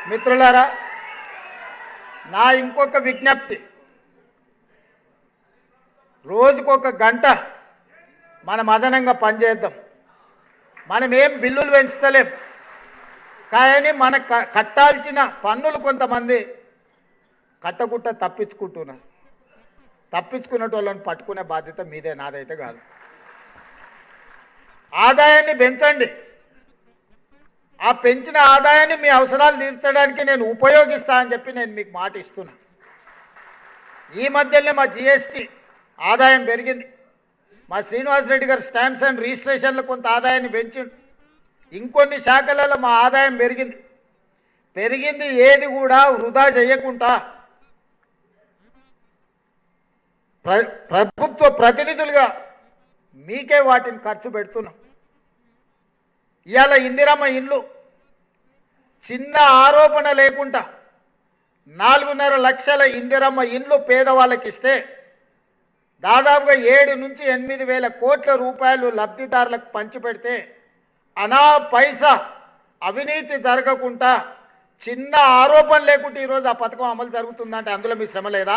మిత్రులారా, నా ఇంకొక విజ్ఞప్తి, రోజుకొక గంట మనం అదనంగా పనిచేద్దాం. మనం ఏం బిల్లులు పెంచుతలేం, కానీ మన కట్టాల్సిన పన్నులు కొంతమంది కట్టగుట్ట తప్పించుకుంటున్నారు. తప్పించుకున్నట్టు వాళ్ళని పట్టుకునే బాధ్యత మీదే, నాదైతే కాదు. ఆదాయాన్ని పెంచండి. ఆ పెంచిన ఆదాయాన్ని మీ అవసరాలు తీర్చడానికి నేను ఉపయోగిస్తా అని చెప్పి నేను మీకు మాట ఇస్తున్నా. ఈ మధ్యనే మా జిఎస్టీ ఆదాయం పెరిగింది. మా శ్రీనివాసరెడ్డి గారు స్టాంప్స్ అండ్ రిజిస్ట్రేషన్లు కొంత ఆదాయాన్ని పెంచిండు. ఇంకొన్ని శాఖలలో మా ఆదాయం పెరిగింది. ఏది కూడా వృధా చేయకుండా ప్రభుత్వ ప్రతినిధులుగా మీకే వాటిని ఖర్చు పెడుతున్నాం. ఇవాళ ఇందిరమ్మ ఇండ్లు చిన్న ఆరోపణ లేకుండా 4.5 లక్షల ఇందిరమ్మ ఇండ్లు పేదవాళ్ళకి ఇస్తే దాదాపుగా 7 నుంచి 8 వేల కోట్ల రూపాయలు లబ్ధిదారులకు పంచిపెడితే అనా పైసా అవినీతి జరగకుండా చిన్న ఆరోపణ లేకుండా ఈరోజు ఆ పథకం అమలు జరుగుతుందంటే అందులో మీ శ్రమ లేదా?